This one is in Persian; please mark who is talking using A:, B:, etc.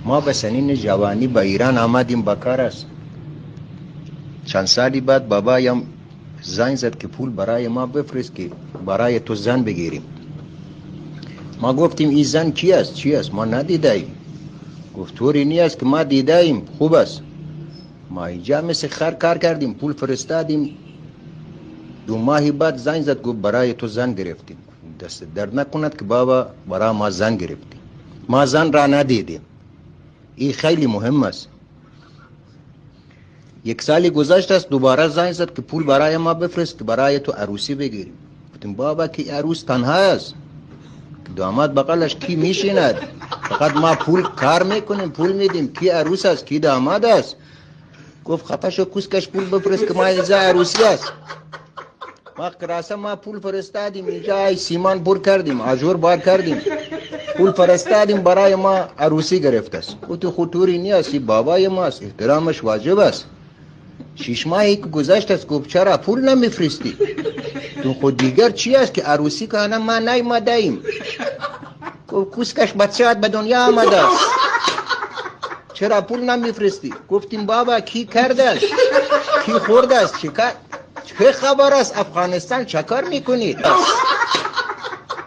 A: ما به سنین جوانی به ایران آمدیم، بکار است. چند سالی بعد بابایم زنگ زد که پول برای ما بفرست که برای تو زن بگیریم. ما گفتیم این زن کی است؟ چی است؟ ما ندیدیم. گفت طوری نیست که ما دیدیم، خوب است. ما اینجا مثل خر کار کردیم، پول فرستادیم. 2 ماه بعد زنگ زد گفت برای تو زن گرفتیم. دست درد نکند که بابا برای ما زن گرفتیم. ما زن را ندیدیم. این خیلی مهم است. 1 سال گذشت است، دوباره زنگ زد که پول برای ما بفرست که برای تو عروسی بگیریم. گفتیم بابا که عروس تنها است، داماد بغلش کی میشیند؟ فقط ما پول کار میکنیم، پول میدیم. کی عروس است؟ کی داماد است؟ گفت خفه شو کوسکش، پول بفرست که ما اینجا عروسی است. ما کراسه ما پول فرستادیم، اینجا سیمان پر کردیم، آجور بار کردیم، پول فرستادیم برای ما عروسی گرفت است. گفت خطوری نیست، بابای ماست، احترامش واجب است. 6 ماهی که گذشت است. گفت چرا پول نمیفرستی؟ تو خود دیگر چی است که عروسی کنه ما نیامده‌ایم. گفت کوسکش بچه‌ات به دنیا آمده است، چرا پول نمیفرستی؟ گفتیم بابا کی کرده است؟ کی خورده است؟ چه خبر است؟ افغانستان چه کار میکنید؟